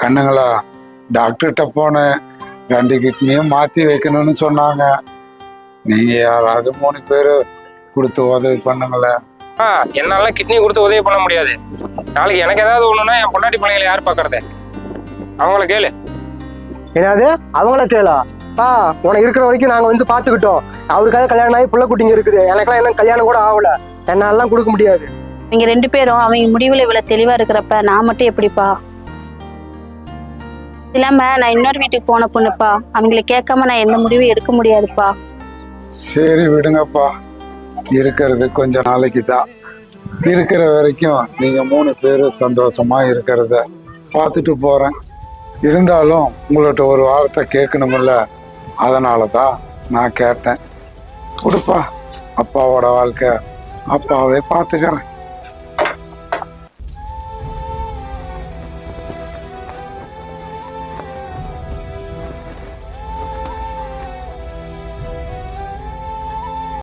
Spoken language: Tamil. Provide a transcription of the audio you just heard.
கண்ணுங்களா, டாக்டர்கிட்ட போனேன். 2 கிட்னியும் மாற்றி வைக்கணும்னு சொன்னாங்க. நீங்கள் யாராவது 3 பேர் கொடுத்து உதவி பண்ணுங்களேன். என்னால கிட்னி கொடுத்து உதவி பண்ண முடியாது. நாளைக்கு எனக்கு ஏதாவது ஒண்ணுன்னா என் பொண்டாட்டி பிள்ளைங்களை யார் பாக்குறது? அவங்கள கேளு. என்னது அவங்கள கேளா? உனக்கு இருக்கிற வரைக்கும் நாங்க வந்து பாத்துக்கிட்டோம். அவருக்காக கல்யாணம் ஆகி புள்ள குட்டிங்க இருக்குது. எனக்கெல்லாம் என்ன கல்யாணம் கூட ஆகல. என்னாலாம் கொடுக்க முடியாது. நீங்க 2 பேரும் அவங்க முடிவுல இவ்வளவு தெளிவா இருக்கிறப்ப நான் மட்டும் எப்படிப்பா? இல்லாம நான் இன்னொரு வீட்டுக்கு போன பொண்ணுப்பா. அவங்களை கேட்காம நான் எந்த முடிவும் எடுக்க முடியாதுப்பா. சரி விடுங்கப்பா, இருக்கிறது கொஞ்ச நாளைக்கு தான். இருக்கிற வரைக்கும் நீங்க 3 பேர் சந்தோஷமா இருக்கிறத பார்த்துட்டு போறேன். இருந்தாலும் உங்கள்கிட்ட ஒரு வார்த்தை கேட்கணுமில்ல, அதனால தான் நான் கேட்டேன். கொடுப்பா, அப்பாவோட வாழ்க்கை அப்பாவே பார்த்துக்கிறேன்.